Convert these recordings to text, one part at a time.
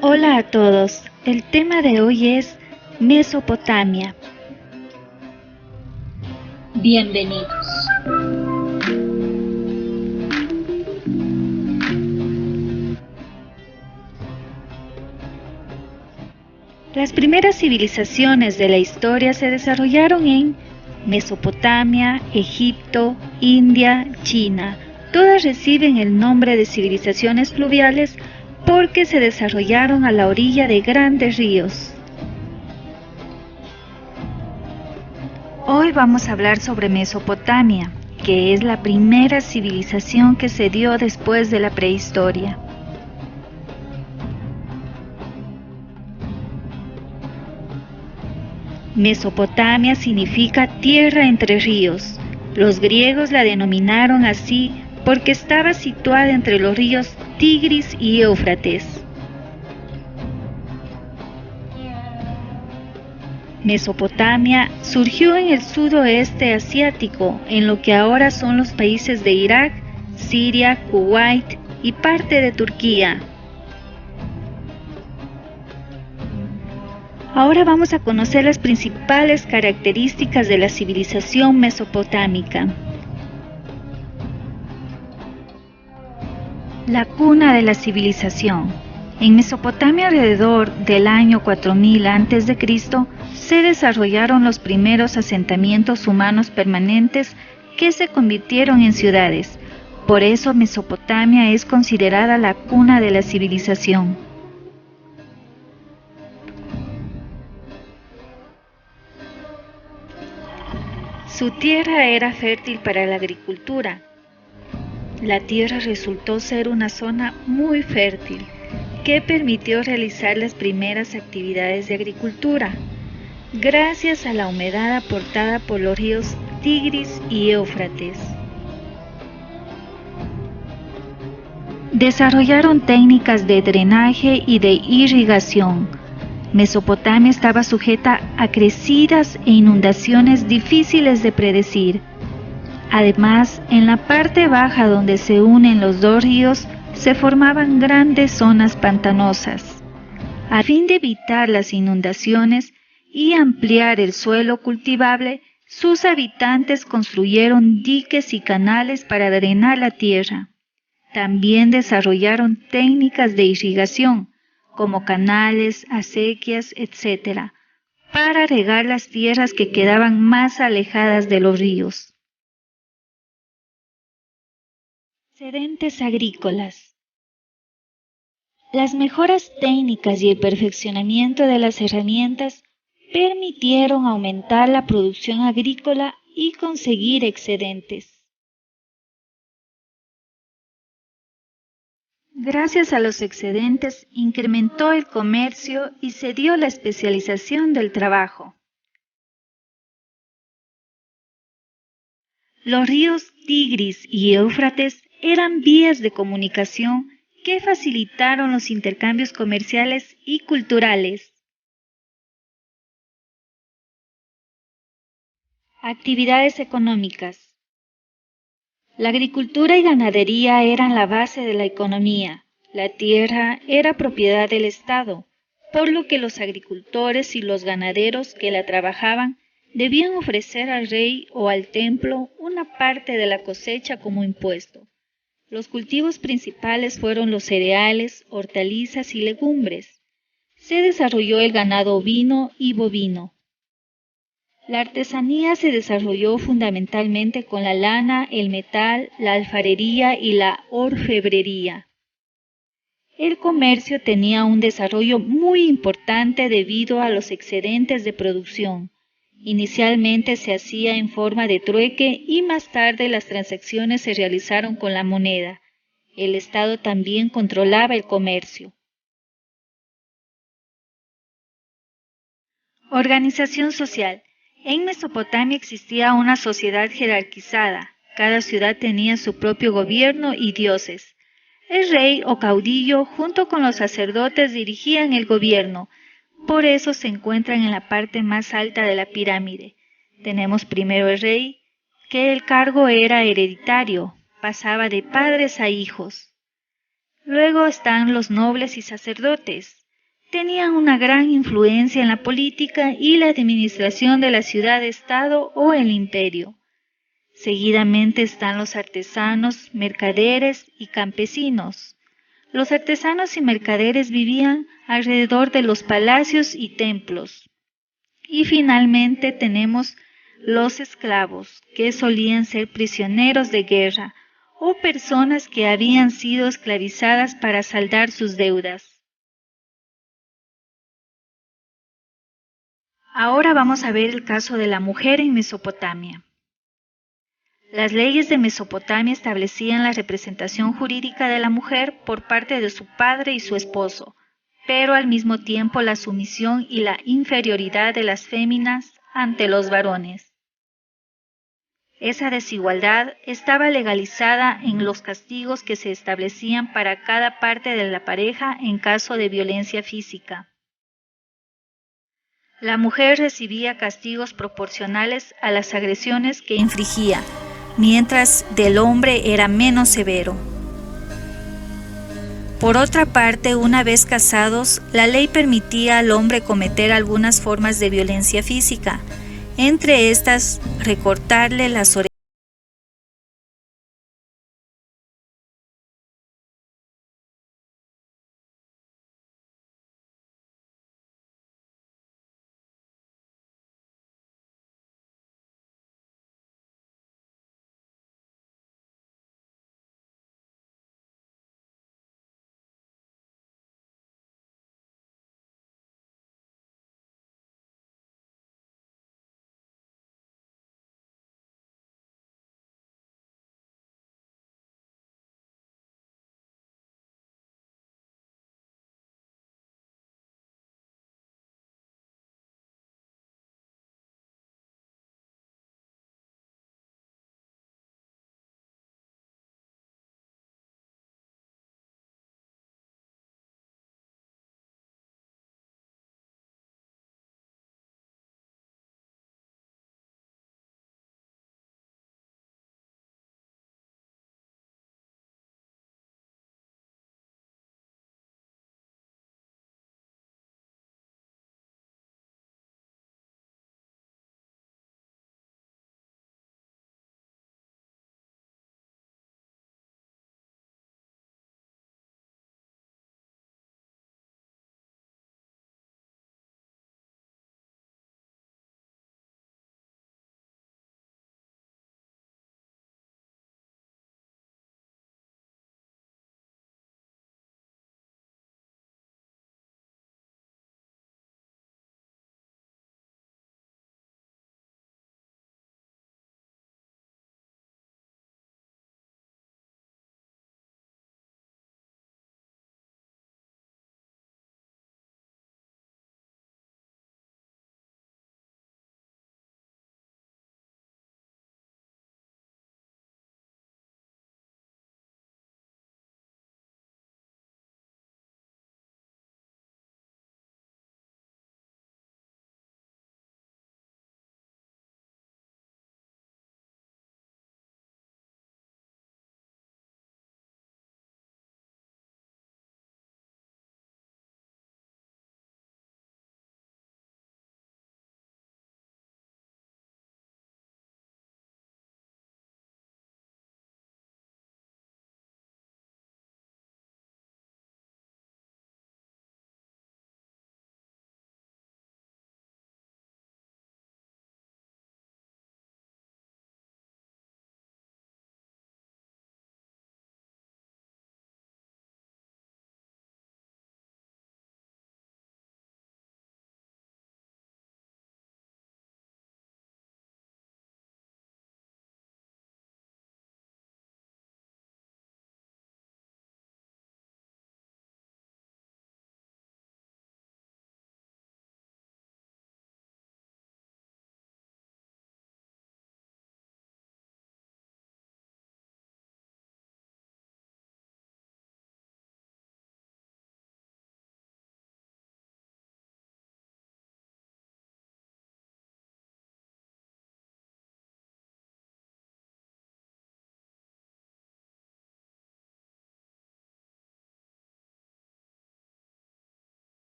Hola a todos, el tema de hoy es Mesopotamia. Bienvenidos. Las primeras civilizaciones de la historia se desarrollaron en Mesopotamia, Egipto, India, China. Todas reciben el nombre de civilizaciones fluviales porque se desarrollaron a la orilla de grandes ríos. Hoy vamos a hablar sobre Mesopotamia, que es la primera civilización que se dio después de la prehistoria. Mesopotamia significa tierra entre ríos. Los griegos la denominaron así porque estaba situada entre los ríos Tigris y Éufrates. Mesopotamia surgió en el sudoeste asiático, en lo que ahora son los países de Irak, Siria, Kuwait y parte de Turquía. Ahora vamos a conocer las principales características de la civilización mesopotámica. La cuna de la civilización. En Mesopotamia, alrededor del año 4000 a.C., se desarrollaron los primeros asentamientos humanos permanentes que se convirtieron en ciudades. Por eso Mesopotamia es considerada la cuna de la civilización. Su tierra era fértil para la agricultura. La tierra resultó ser una zona muy fértil, que permitió realizar las primeras actividades de agricultura, gracias a la humedad aportada por los ríos Tigris y Éufrates. Desarrollaron técnicas de drenaje y de irrigación. Mesopotamia estaba sujeta a crecidas e inundaciones difíciles de predecir. Además, en la parte baja donde se unen los dos ríos, se formaban grandes zonas pantanosas. A fin de evitar las inundaciones y ampliar el suelo cultivable, sus habitantes construyeron diques y canales para drenar la tierra. También desarrollaron técnicas de irrigación, como canales, acequias, etc., para regar las tierras que quedaban más alejadas de los ríos. Excedentes agrícolas. Las mejoras técnicas y el perfeccionamiento de las herramientas permitieron aumentar la producción agrícola y conseguir excedentes. Gracias a los excedentes incrementó el comercio y se dio la especialización del trabajo. Los ríos Tigris y Éufrates eran vías de comunicación que facilitaron los intercambios comerciales y culturales. Actividades económicas. La agricultura y ganadería eran la base de la economía. La tierra era propiedad del Estado, por lo que los agricultores y los ganaderos que la trabajaban debían ofrecer al rey o al templo una parte de la cosecha como impuesto. Los cultivos principales fueron los cereales, hortalizas y legumbres. Se desarrolló el ganado ovino y bovino. La artesanía se desarrolló fundamentalmente con la lana, el metal, la alfarería y la orfebrería. El comercio tenía un desarrollo muy importante debido a los excedentes de producción. Inicialmente se hacía en forma de trueque y más tarde las transacciones se realizaron con la moneda. El Estado también controlaba el comercio. Organización social. En Mesopotamia existía una sociedad jerarquizada. Cada ciudad tenía su propio gobierno y dioses. El rey o caudillo junto con los sacerdotes dirigían el gobierno. Por eso se encuentran en la parte más alta de la pirámide. Tenemos primero el rey, que el cargo era hereditario, pasaba de padres a hijos. Luego están los nobles y sacerdotes. tenían una gran influencia en la política y la administración de la ciudad-estado o el imperio. Seguidamente están los artesanos, mercaderes y campesinos. Los artesanos y mercaderes vivían alrededor de los palacios y templos. Y finalmente tenemos los esclavos, que solían ser prisioneros de guerra o personas que habían sido esclavizadas para saldar sus deudas. Ahora vamos a ver el caso de la mujer en Mesopotamia. Las leyes de Mesopotamia establecían la representación jurídica de la mujer por parte de su padre y su esposo, pero al mismo tiempo la sumisión y la inferioridad de las féminas ante los varones. Esa desigualdad estaba legalizada en los castigos que se establecían para cada parte de la pareja en caso de violencia física. La mujer recibía castigos proporcionales a las agresiones que infligía, mientras del hombre era menos severo. Por otra parte, una vez casados, la ley permitía al hombre cometer algunas formas de violencia física, entre estas recortarle las orejas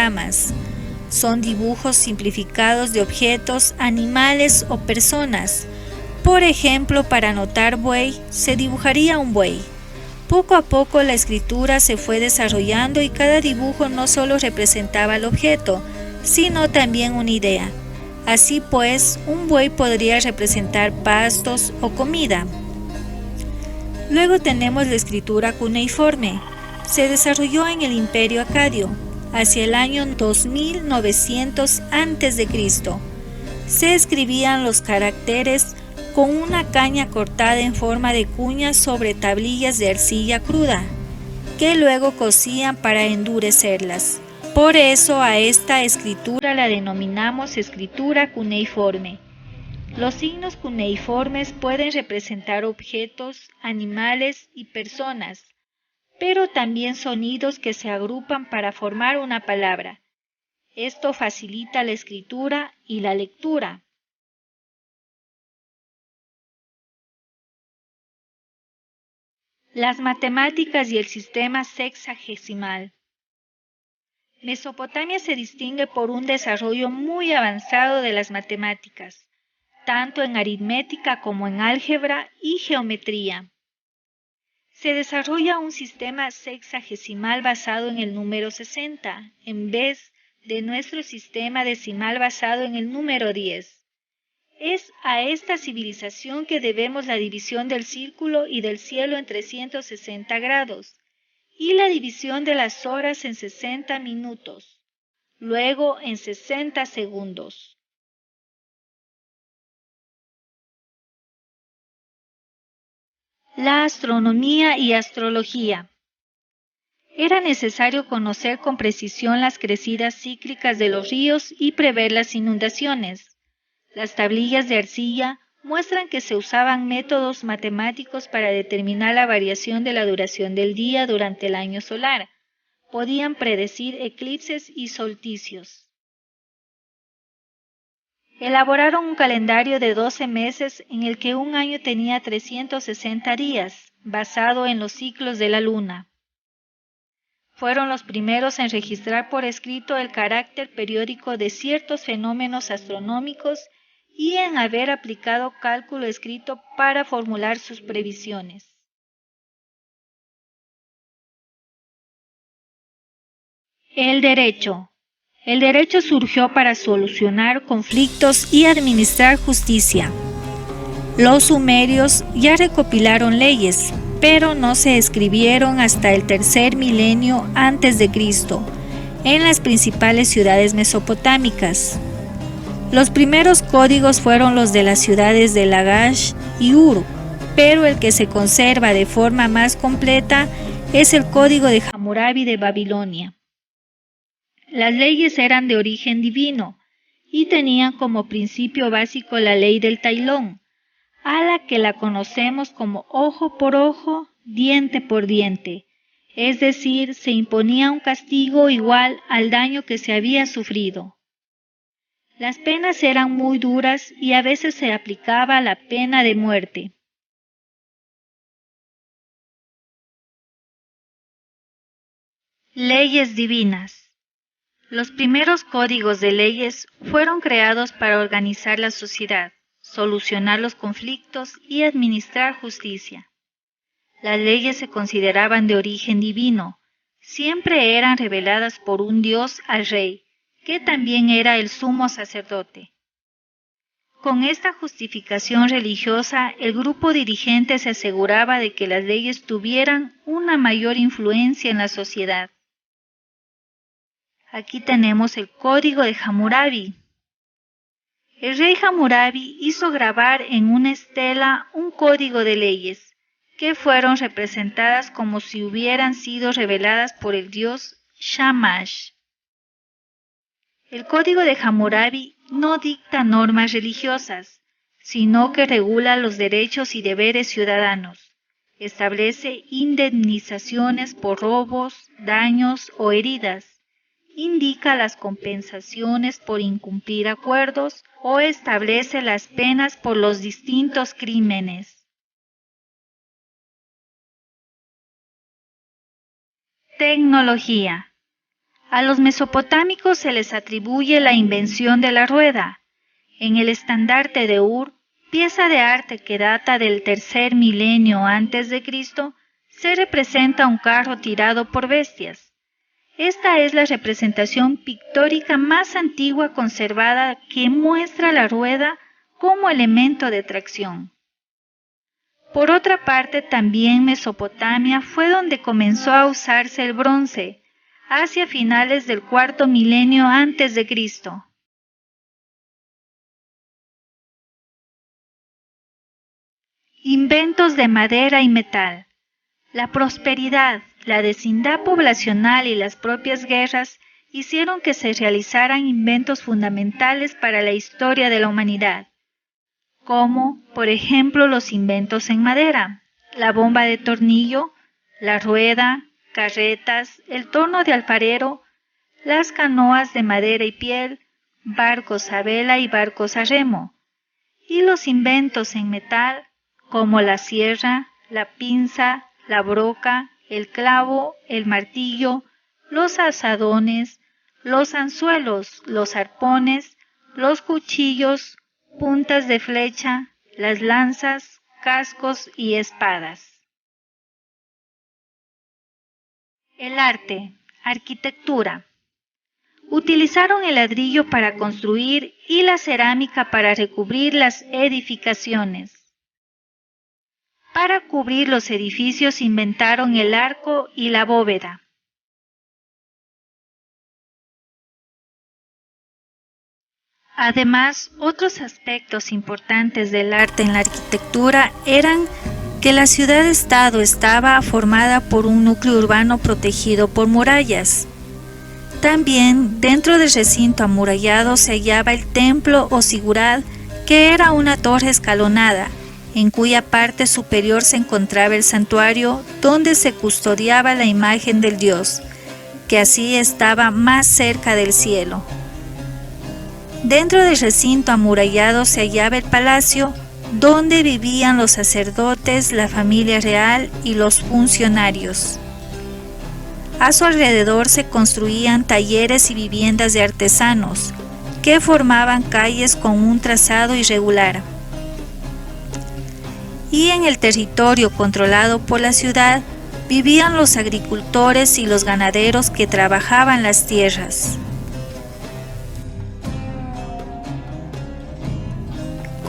pictogramas. Son dibujos simplificados de objetos, animales o personas. Por ejemplo, para anotar buey, se dibujaría un buey. Poco a poco la escritura se fue desarrollando y cada dibujo no solo representaba el objeto, sino también una idea. Así pues, un buey podría representar pastos o comida. Luego tenemos la escritura cuneiforme. Se desarrolló en el Imperio Acadio, hacia el año 2900 a.C. Se escribían los caracteres con una caña cortada en forma de cuña sobre tablillas de arcilla cruda, que luego cocían para endurecerlas. Por eso a esta escritura la denominamos escritura cuneiforme. Los signos cuneiformes pueden representar objetos, animales y personas, pero también sonidos que se agrupan para formar una palabra. Esto facilita la escritura y la lectura. Las matemáticas y el sistema sexagesimal. Mesopotamia se distingue por un desarrollo muy avanzado de las matemáticas, tanto en aritmética como en álgebra y geometría. Se desarrolla un sistema sexagesimal basado en el número 60, en vez de nuestro sistema decimal basado en el número 10. Es a esta civilización que debemos la división del círculo y del cielo en 360 grados y la división de las horas en 60 minutos, luego en 60 segundos. La astronomía y astrología. Era necesario conocer con precisión las crecidas cíclicas de los ríos y prever las inundaciones. Las tablillas de arcilla muestran que se usaban métodos matemáticos para determinar la variación de la duración del día durante el año solar. Podían predecir eclipses y solsticios. Elaboraron un calendario de 12 meses en el que un año tenía 360 días, basado en los ciclos de la luna. Fueron los primeros en registrar por escrito el carácter periódico de ciertos fenómenos astronómicos y en haber aplicado cálculo escrito para formular sus previsiones. El derecho. El derecho surgió para solucionar conflictos y administrar justicia. Los sumerios ya recopilaron leyes, pero no se escribieron hasta el tercer milenio antes de Cristo, en las principales ciudades mesopotámicas. Los primeros códigos fueron los de las ciudades de Lagash y Ur, pero el que se conserva de forma más completa es el código de Hammurabi de Babilonia. Las leyes eran de origen divino y tenían como principio básico la ley del tailón, a la que la conocemos como ojo por ojo, diente por diente, es decir, se imponía un castigo igual al daño que se había sufrido. Las penas eran muy duras y a veces se aplicaba la pena de muerte. Leyes divinas. Los primeros códigos de leyes fueron creados para organizar la sociedad, solucionar los conflictos y administrar justicia. Las leyes se consideraban de origen divino, siempre eran reveladas por un dios al rey, que también era el sumo sacerdote. Con esta justificación religiosa, el grupo dirigente se aseguraba de que las leyes tuvieran una mayor influencia en la sociedad. Aquí tenemos el código de Hammurabi. El rey Hammurabi hizo grabar en una estela un código de leyes, que fueron representadas como si hubieran sido reveladas por el dios Shamash. El código de Hammurabi no dicta normas religiosas, sino que regula los derechos y deberes ciudadanos. Establece indemnizaciones por robos, daños o heridas. Indica las compensaciones por incumplir acuerdos o establece las penas por los distintos crímenes. Tecnología. A los mesopotámicos se les atribuye la invención de la rueda. En el estandarte de Ur, pieza de arte que data del tercer milenio antes de Cristo, se representa un carro tirado por bestias. Esta es la representación pictórica más antigua conservada que muestra la rueda como elemento de tracción. Por otra parte, también Mesopotamia fue donde comenzó a usarse el bronce, hacia finales del cuarto milenio antes de Cristo. Inventos de madera y metal. La prosperidad, la vecindad poblacional y las propias guerras hicieron que se realizaran inventos fundamentales para la historia de la humanidad, como, por ejemplo, los inventos en madera, la bomba de tornillo, la rueda, carretas, el torno de alfarero, las canoas de madera y piel, barcos a vela y barcos a remo, y los inventos en metal, como la sierra, la pinza, la broca, el clavo, el martillo, los azadones, los anzuelos, los arpones, los cuchillos, puntas de flecha, las lanzas, cascos y espadas. El arte, arquitectura. Utilizaron el ladrillo para construir y la cerámica para recubrir las edificaciones. Para cubrir los edificios inventaron el arco y la bóveda. Además, otros aspectos importantes del arte en la arquitectura eran que la ciudad-estado estaba formada por un núcleo urbano protegido por murallas. También, dentro del recinto amurallado se hallaba el templo o zigurат, que era una torre escalonada, en cuya parte superior se encontraba el santuario donde se custodiaba la imagen del dios, que así estaba más cerca del cielo. Dentro del recinto amurallado se hallaba el palacio, donde vivían los sacerdotes, la familia real y los funcionarios. A su alrededor se construían talleres y viviendas de artesanos, que formaban calles con un trazado irregular. Y en el territorio controlado por la ciudad vivían los agricultores y los ganaderos que trabajaban las tierras.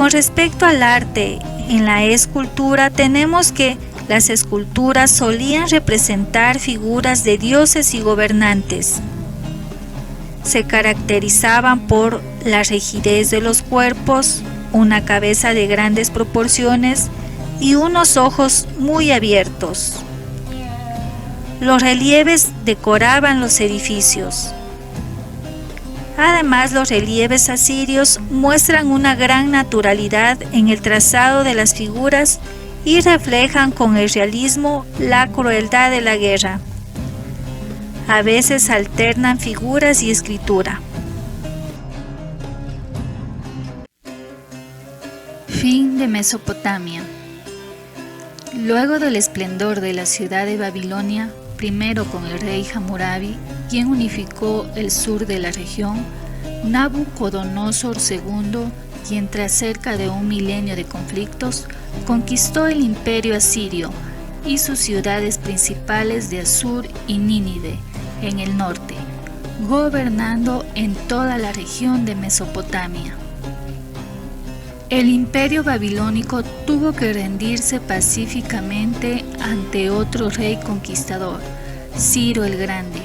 Con respecto al arte, en la escultura tenemos que las esculturas solían representar figuras de dioses y gobernantes. Se caracterizaban por la rigidez de los cuerpos, una cabeza de grandes proporciones y unos ojos muy abiertos. Los relieves decoraban los edificios. Además, los relieves asirios muestran una gran naturalidad en el trazado de las figuras y reflejan con el realismo la crueldad de la guerra. A veces alternan figuras y escritura. Fin de Mesopotamia. Luego del esplendor de la ciudad de Babilonia, primero con el rey Hammurabi, quien unificó el sur de la región, Nabucodonosor II, quien tras cerca de un milenio de conflictos, conquistó el imperio asirio y sus ciudades principales de Assur y Nínive, en el norte, gobernando en toda la región de Mesopotamia. El imperio babilónico tuvo que rendirse pacíficamente ante otro rey conquistador, Ciro el Grande,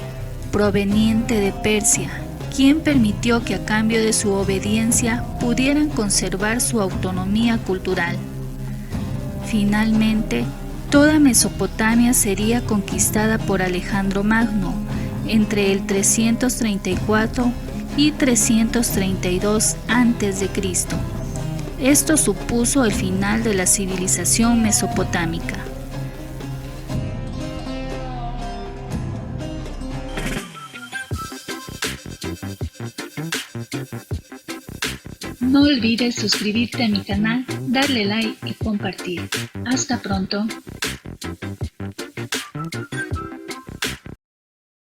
proveniente de Persia, quien permitió que a cambio de su obediencia pudieran conservar su autonomía cultural. Finalmente, toda Mesopotamia sería conquistada por Alejandro Magno entre el 334 y 332 a.C. Esto supuso el final de la civilización mesopotámica. No olvides suscribirte a mi canal, darle like y compartir. Hasta pronto.